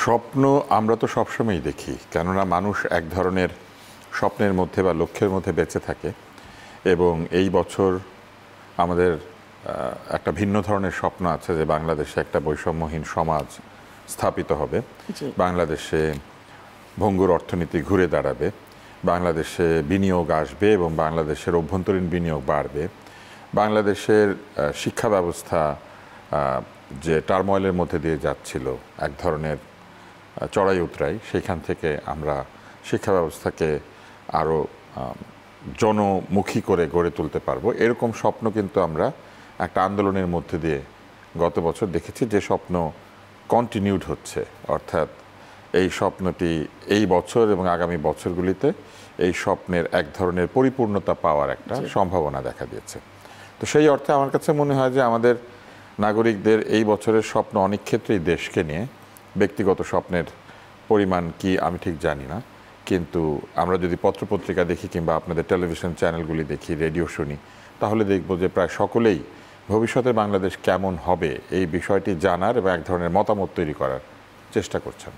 স্বপ্ন আমরা তো সবসময়ই দেখি, কেননা মানুষ এক ধরনের স্বপ্নের মধ্যে বা লক্ষ্যের মধ্যে বেঁচে থাকে। এবং এই বছর আমাদের একটা ভিন্ন ধরনের স্বপ্ন আছে যে বাংলাদেশে একটা বৈষম্যহীন সমাজ স্থাপিত হবে, বাংলাদেশে ভঙ্গুর অর্থনীতি ঘুরে দাঁড়াবে, বাংলাদেশে বিনিয়োগ আসবে এবং বাংলাদেশের অভ্যন্তরীণ বিনিয়োগ বাড়বে, বাংলাদেশের শিক্ষা ব্যবস্থা যে টার্ময়েলের মধ্যে দিয়ে যাচ্ছিল এক ধরনের চড়াই উতরাই, সেখান থেকে আমরা শিক্ষা ব্যবস্থাকে আরও জনমুখী করে গড়ে তুলতে পারবো। এরকম স্বপ্ন কিন্তু আমরা একটা আন্দোলনের মধ্যে দিয়ে গত বছর দেখেছি, যে স্বপ্ন কন্টিনিউড হচ্ছে। অর্থাৎ এই স্বপ্নটি এই বছর এবং আগামী বছরগুলিতে এই স্বপ্নের এক ধরনের পরিপূর্ণতা পাওয়ার একটা সম্ভাবনা দেখা দিয়েছে। তো সেই অর্থে আমার কাছে মনে হয় যে আমাদের নাগরিকদের এই বছরের স্বপ্ন অনেক ক্ষেত্রেই দেশকে নিয়ে। ব্যক্তিগত স্বপ্নের পরিমাণ কি আমি ঠিক জানি না, কিন্তু আমরা যদি পত্রপত্রিকা দেখি কিংবা আপনাদের টেলিভিশন চ্যানেলগুলি দেখি, রেডিও শুনি, তাহলে দেখব যে প্রায় সকলেই ভবিষ্যতে বাংলাদেশ কেমন হবে এই বিষয়টি জানার এবং এক ধরনের মতামত তৈরি করার চেষ্টা করছেন।